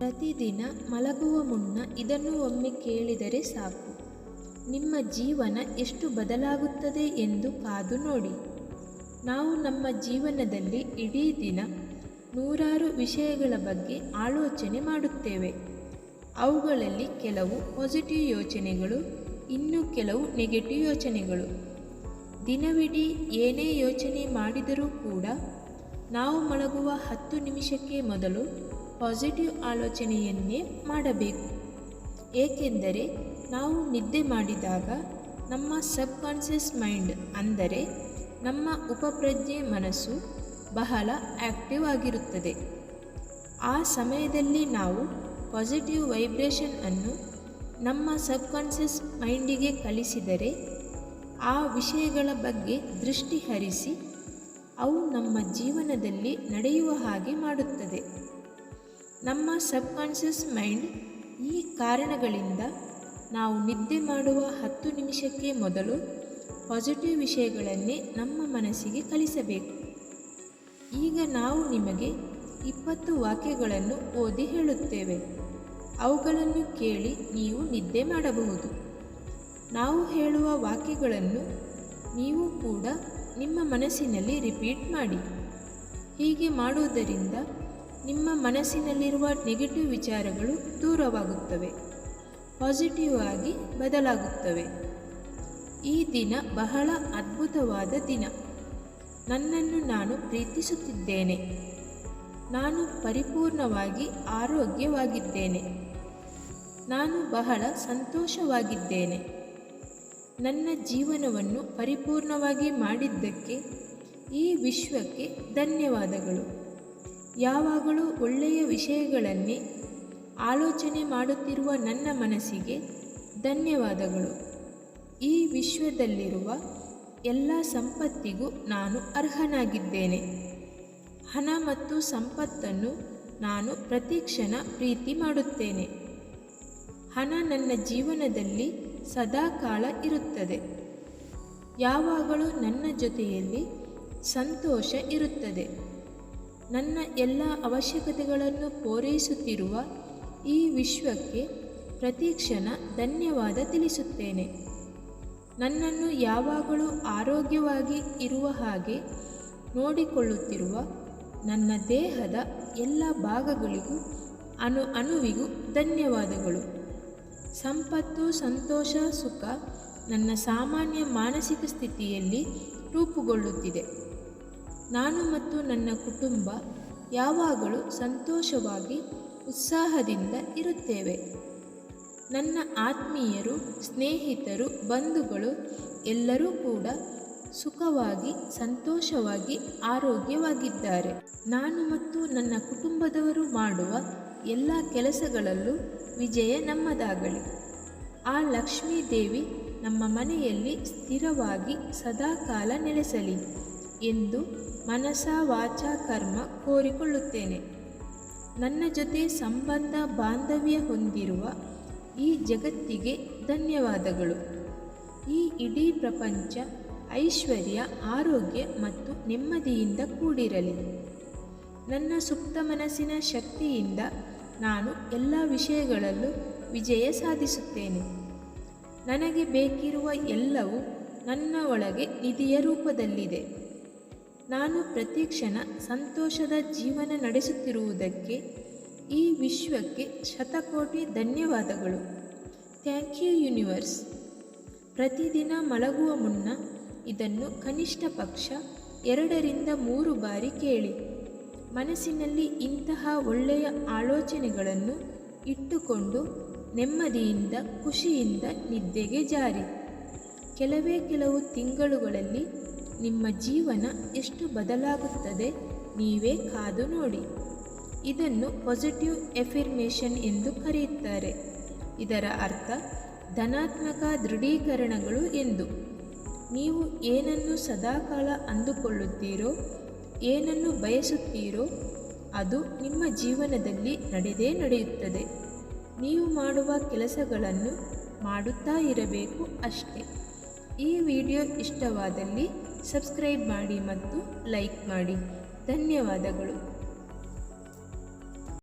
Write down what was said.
ಪ್ರತಿದಿನ ಮಲಗುವ ಮುನ್ನ ಇದನ್ನು ಒಮ್ಮೆ ಕೇಳಿದರೆ ಸಾಕು. ನಿಮ್ಮ ಜೀವನ ಎಷ್ಟು ಬದಲಾಗುತ್ತದೆ ಎಂದು ಕಾದು ನೋಡಿ. ನಾವು ನಮ್ಮ ಜೀವನದಲ್ಲಿ ಇಡೀ ದಿನ ನೂರಾರು ವಿಷಯಗಳ ಬಗ್ಗೆ ಆಲೋಚನೆ ಮಾಡುತ್ತೇವೆ. ಅವುಗಳಲ್ಲಿ ಕೆಲವು ಪಾಸಿಟಿವ್ ಯೋಚನೆಗಳು, ಇನ್ನು ಕೆಲವು ನೆಗೆಟಿವ್ ಯೋಚನೆಗಳು. ದಿನವಿಡೀ ಏನೇ ಯೋಚನೆ ಮಾಡಿದರೂ ಕೂಡ ನಾವು ಮಲಗುವ 10 ನಿಮಿಷಕ್ಕೆ ಮೊದಲು ಪಾಸಿಟಿವ್ ಆಲೋಚನೆಯನ್ನೇ ಮಾಡಬೇಕು. ಏಕೆಂದರೆ ನಾವು ನಿದ್ದೆ ಮಾಡಿದಾಗ ನಮ್ಮ ಸಬ್ಕಾನ್ಷಿಯಸ್ ಮೈಂಡ್ ಅಂದರೆ ನಮ್ಮ ಉಪಪ್ರಜ್ಞೆ ಮನಸ್ಸು ಬಹಳ ಆಕ್ಟಿವ್ ಆಗಿರುತ್ತದೆ. ಆ ಸಮಯದಲ್ಲಿ ನಾವು ಪಾಸಿಟಿವ್ ವೈಬ್ರೇಷನ್ ಅನ್ನು ನಮ್ಮ ಸಬ್ಕಾನ್ಷಿಯಸ್ ಮೈಂಡಿಗೆ ಕಳಿಸಿದರೆ ಆ ವಿಷಯಗಳ ಬಗ್ಗೆ ದೃಷ್ಟಿ ಹರಿಸಿ ಅವು ನಮ್ಮ ಜೀವನದಲ್ಲಿ ನಡೆಯುವ ಹಾಗೆ ಮಾಡುತ್ತದೆ. ನಮ್ಮ ಸಬ್ಕಾನ್ಷಿಯಸ್ ಮೈಂಡ್ ಈ ಕಾರಣಗಳಿಂದ ನಾವು ನಿದ್ದೆ ಮಾಡುವ 10 ನಿಮಿಷಕ್ಕೆ ಮೊದಲು ಪಾಸಿಟಿವ್ ವಿಷಯಗಳನ್ನೇ ನಮ್ಮ ಮನಸ್ಸಿಗೆ ಕಲಿಸಬೇಕು. ಈಗ ನಾವು ನಿಮಗೆ 20 ವಾಕ್ಯಗಳನ್ನು ಓದಿ ಹೇಳುತ್ತೇವೆ. ಅವುಗಳನ್ನು ಕೇಳಿ ನೀವು ನಿದ್ದೆ ಮಾಡಬಹುದು. ನಾವು ಹೇಳುವ ವಾಕ್ಯಗಳನ್ನು ನೀವು ಕೂಡ ನಿಮ್ಮ ಮನಸ್ಸಿನಲ್ಲಿ ರಿಪೀಟ್ ಮಾಡಿ. ಹೀಗೆ ಮಾಡುವುದರಿಂದ ನಿಮ್ಮ ಮನಸ್ಸಿನಲ್ಲಿರುವ ನೆಗೆಟಿವ್ ವಿಚಾರಗಳು ದೂರವಾಗುತ್ತವೆ, ಪಾಸಿಟಿವ್ ಆಗಿ ಬದಲಾಗುತ್ತವೆ. ಈ ದಿನ ಬಹಳ ಅದ್ಭುತವಾದ ದಿನ. ನನ್ನನ್ನು ನಾನು ಪ್ರೀತಿಸುತ್ತಿದ್ದೇನೆ. ನಾನು ಪರಿಪೂರ್ಣವಾಗಿ ಆರೋಗ್ಯವಾಗಿದ್ದೇನೆ. ನಾನು ಬಹಳ ಸಂತೋಷವಾಗಿದ್ದೇನೆ. ನನ್ನ ಜೀವನವನ್ನು ಪರಿಪೂರ್ಣವಾಗಿ ಮಾಡಿದ್ದಕ್ಕೆ ಈ ವಿಶ್ವಕ್ಕೆ ಧನ್ಯವಾದಗಳು. ಯಾವಾಗಲೂ ಒಳ್ಳೆಯ ವಿಷಯಗಳನ್ನೇ ಆಲೋಚನೆ ಮಾಡುತ್ತಿರುವ ನನ್ನ ಮನಸ್ಸಿಗೆ ಧನ್ಯವಾದಗಳು. ಈ ವಿಶ್ವದಲ್ಲಿರುವ ಎಲ್ಲ ಸಂಪತ್ತಿಗೂ ನಾನು ಅರ್ಹನಾಗಿದ್ದೇನೆ. ಹಣ ಮತ್ತು ಸಂಪತ್ತನ್ನು ನಾನು ಪ್ರತಿಕ್ಷಣ ಪ್ರೀತಿ ಮಾಡುತ್ತೇನೆ. ಹಣ ನನ್ನ ಜೀವನದಲ್ಲಿ ಸದಾಕಾಲ ಇರುತ್ತದೆ. ಯಾವಾಗಲೂ ನನ್ನ ಜೊತೆಯಲ್ಲಿ ಸಂತೋಷ ಇರುತ್ತದೆ. ನನ್ನ ಎಲ್ಲ ಅವಶ್ಯಕತೆಗಳನ್ನು ಪೂರೈಸುತ್ತಿರುವ ಈ ವಿಶ್ವಕ್ಕೆ ಪ್ರತಿಕ್ಷಣ ಧನ್ಯವಾದ ತಿಳಿಸುತ್ತೇನೆ. ನನ್ನನ್ನು ಯಾವಾಗಲೂ ಆರೋಗ್ಯವಾಗಿ ಇರುವ ಹಾಗೆ ನೋಡಿಕೊಳ್ಳುತ್ತಿರುವ ನನ್ನ ದೇಹದ ಎಲ್ಲ ಭಾಗಗಳಿಗೂ ಅಣುವಿಗೂ ಧನ್ಯವಾದಗಳು. ಸಂಪತ್ತು, ಸಂತೋಷ, ಸುಖ ನನ್ನ ಸಾಮಾನ್ಯ ಮಾನಸಿಕ ಸ್ಥಿತಿಯಲ್ಲಿ ರೂಪುಗೊಳ್ಳುತ್ತಿದೆ. ನಾನು ಮತ್ತು ನನ್ನ ಕುಟುಂಬ ಯಾವಾಗಲೂ ಸಂತೋಷವಾಗಿ ಉತ್ಸಾಹದಿಂದ ಇರುತ್ತೇವೆ. ನನ್ನ ಆತ್ಮೀಯರು, ಸ್ನೇಹಿತರು, ಬಂಧುಗಳು ಎಲ್ಲರೂ ಕೂಡ ಸುಖವಾಗಿ, ಸಂತೋಷವಾಗಿ, ಆರೋಗ್ಯವಾಗಿದ್ದಾರೆ. ನಾನು ಮತ್ತು ನನ್ನ ಕುಟುಂಬದವರು ಮಾಡುವ ಎಲ್ಲ ಕೆಲಸಗಳಲ್ಲೂ ವಿಜಯ ನಮ್ಮದಾಗಲಿ. ಆ ಲಕ್ಷ್ಮೀ ದೇವಿ ನಮ್ಮ ಮನೆಯಲ್ಲಿ ಸ್ಥಿರವಾಗಿ ಸದಾಕಾಲ ನೆಲೆಸಲಿ ಎಂದು ಮನಸ ವಾಚ ಕರ್ಮ ಕೋರಿಕೊಳ್ಳುತ್ತೇನೆ. ನನ್ನ ಜೊತೆ ಸಂಬಂಧ ಬಾಂಧವ್ಯ ಹೊಂದಿರುವ ಈ ಜಗತ್ತಿಗೆ ಧನ್ಯವಾದಗಳು. ಈ ಇಡೀ ಪ್ರಪಂಚ ಐಶ್ವರ್ಯ, ಆರೋಗ್ಯ ಮತ್ತು ನೆಮ್ಮದಿಯಿಂದ ಕೂಡಿರಲಿ. ನನ್ನ ಸುಪ್ತ ಮನಸ್ಸಿನ ಶಕ್ತಿಯಿಂದ ನಾನು ಎಲ್ಲ ವಿಷಯಗಳಲ್ಲೂ ವಿಜಯ ಸಾಧಿಸುತ್ತೇನೆ. ನನಗೆ ಬೇಕಿರುವ ಎಲ್ಲವೂ ನನ್ನ ಒಳಗೆ ನಿಧಿಯ ರೂಪದಲ್ಲಿದೆ. ನಾನು ಪ್ರತಿಕ್ಷಣ ಸಂತೋಷದ ಜೀವನ ನಡೆಸುತ್ತಿರುವುದಕ್ಕೆ ಈ ವಿಶ್ವಕ್ಕೆ ಶತಕೋಟಿ ಧನ್ಯವಾದಗಳು. Thank you universe. ಪ್ರತಿದಿನ ಮಲಗುವ ಮುನ್ನ ಇದನ್ನು ಕನಿಷ್ಠ ಪಕ್ಷ 2 ರಿಂದ 3 ಬಾರಿ ಕೇಳಿ. ಮನಸ್ಸಿನಲ್ಲಿ ಇಂತಹ ಒಳ್ಳೆಯ ಆಲೋಚನೆಗಳನ್ನು ಇಟ್ಟುಕೊಂಡು ನೆಮ್ಮದಿಯಿಂದ, ಖುಷಿಯಿಂದ ನಿದ್ದೆಗೆ ಜಾರಿ. ಕೆಲವು ತಿಂಗಳುಗಳಲ್ಲಿ ನಿಮ್ಮ ಜೀವನ ಎಷ್ಟು ಬದಲಾಗುತ್ತದೆ ನೀವೇ ಕಾದು ನೋಡಿ. ಇದನ್ನು ಪಾಸಿಟಿವ್ ಎಫರ್ಮೇಷನ್ ಎಂದು ಕರೆಯುತ್ತಾರೆ. ಇದರ ಅರ್ಥ ಧನಾತ್ಮಕ ದೃಢೀಕರಣಗಳು ಎಂದು. ನೀವು ಏನನ್ನು ಸದಾಕಾಲ ಅಂದುಕೊಳ್ಳುತ್ತೀರೋ, ಏನನ್ನು ಬಯಸುತ್ತೀರೋ ಅದು ನಿಮ್ಮ ಜೀವನದಲ್ಲಿ ನಡೆದೇ ನಡೆಯುತ್ತದೆ. ನೀವು ಮಾಡುವ ಕೆಲಸಗಳನ್ನು ಮಾಡುತ್ತಾ ಇರಬೇಕು ಅಷ್ಟೇ. ಈ ವಿಡಿಯೋ ಇಷ್ಟವಾದಲ್ಲಿ ಸಬ್ಸ್ಕ್ರೈಬ್ ಮಾಡಿ ಮತ್ತು ಲೈಕ್ ಮಾಡಿ. ಧನ್ಯವಾದಗಳು.